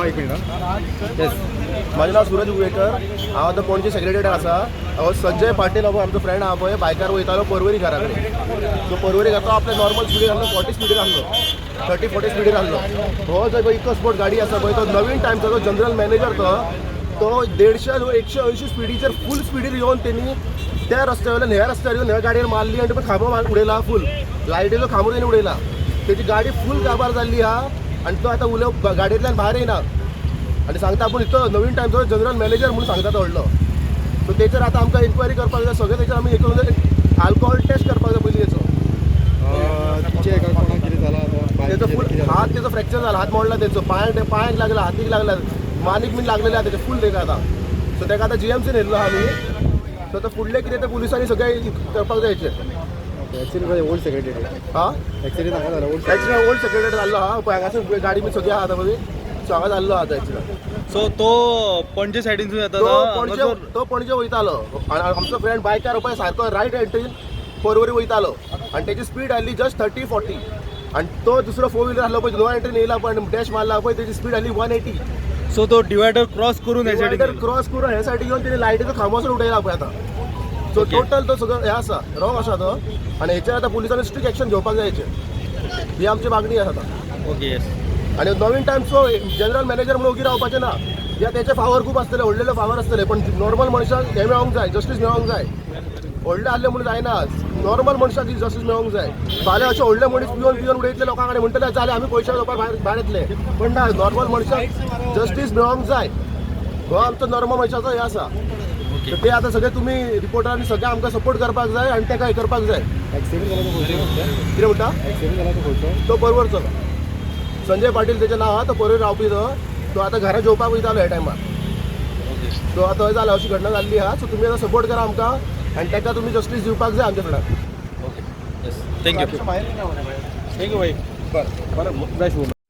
एक minute yes माझं नाव सूरज उवेकर हांव आतां पणजे सेक्रेटरी आसा हांव संजय पाटील हो आमचो फ्रेंड आहा पळय बायकार वयतालो पर्वरी घरा कडेन सो पर्वरी घरा तो आपल्या नॉर्मल स्पिडीर आहलो 40 स्पिडीर आहलो 30-40 स्पिडीर आहलो हो जो इको स्पोर्ट गाडी आसा पळय तो नवीन टायमचो जो जनरल मॅनेजर तो 150-180 स्पिडीचेर फूल स्पिडीर येवन तेणी त्या रस्त्या वयल्यान ह्या रस्त्यार येवन ह्या गाडयेर मारली आनी तो खांबो उडयला फूल लायटीचो खांबो तेणी उडयला तेची गाडी फूल काबार जाल्ली आहा आनी तो आतां उलोव गाडयेंतल्यान भायर येना आनी सांगता आपूण तो नवीन टायमचो जनरल मॅनेजर म्हणून सांगता तो व्हडलो सो तेचेर आतां आमकां इन्क्वायरी करपाक जाय सगळे तेचेर आमी एक आल्कोहॉल टेस्ट करपाक जाय पयलीं तेचो फूल हात तेचो फ्रॅक्चर जाला हात मोडला तेचो पांयाक लागला हातीक लागला मानीक बीन लागलेले आहा तेचे फूल तेका आतां सो तेका आतां जीएमसीन व्हेल्लो आहा आमी सो तो फुडलें कितें तें पुलिसांनी सगळें करपाक जाय हेचेर एक्सिडेंट ओल्ड सेक्रेटरी हां एक्सिडेंट हांगा जाला ओल्ड सेक्रेटरी जाल्लो आहा पळय हांगासर गाडी बी सगळी आहा आतां मदीं सो हांगा जाल्लो आहा एक्सिडेंट सो तो पणजे सायडीनसून येता तो पणजे वयतालो आनी आमचो फ्रेंड बायकार पळय सारको रायट एंट्रीन पर्वरी वयतालो आनी तेची स्पीड आसली जस्ट 30-40 आनी तो दुसरो 4 व्हिलर आहलो पळय नो एंट्रीन येयला पण डॅश मारला पळय तेची स्पीड आसली 180 सो तो डिवायडर क्रॉस करून हे सायडीन क्रॉस करून हे सायडीक येवन तेणी लायटीचो खांबोसून उडयला पळय आतां सो टोटल तो सगळो हे आसा रॉंग आसा तो आनी हेचेर आतां पुलिसांनी स्ट्रिक्ट एक्शन घेवपाक जाय हेचेर ही आमची मागणी आसा आतां ओके येस आनी नवीन टायमचो जनरल मॅनेजर म्हणून उगी रावपाचें ना या तेचे फावर खूब आसतले व्हडले फावर आसतले पण नॉर्मल मनशाक हे मेळोंक जाय जस्टीस मेळोंक जाय व्हडले आहले म्हणून जायना नॉर्मल मनशाक ही जस्टीस मेळोंक जाय फाल्यां अशे व्हडले मनीस पिवन उडयतले लोकां कडेन म्हणटले जाले आमी पयशे घेवपाक भायर येतले पण ना नॉर्मल मनशाक जस्टीस मेळोंक जाय हो आमचो नॉर्मल मनशाचो हे आसा ते आतां सगळे तुमी रिपोर्टरांनी सगळे आमकां सपोर्ट करपाक जाय आनी तेका हे करपाक जाय एक्सिडेंट जाला तो कितें म्हणटा एक्सिडेंट जाला तो खंयचो तो पर्वरचो संजय पाटील तेचें नांव आहा तो पर्वरी रावपी तो आतां घरा जेवपाक वयतालो हे टायमार सो आतां थंय जालां अशी घटना जाल्ली आहा सो तुमी आतां सपोर्ट करा आमकां आनी तेका तुमी जस्टीस दिवपाक जाय आमच्या फुड्यान okay yes thank you thank you thank you भाई बरें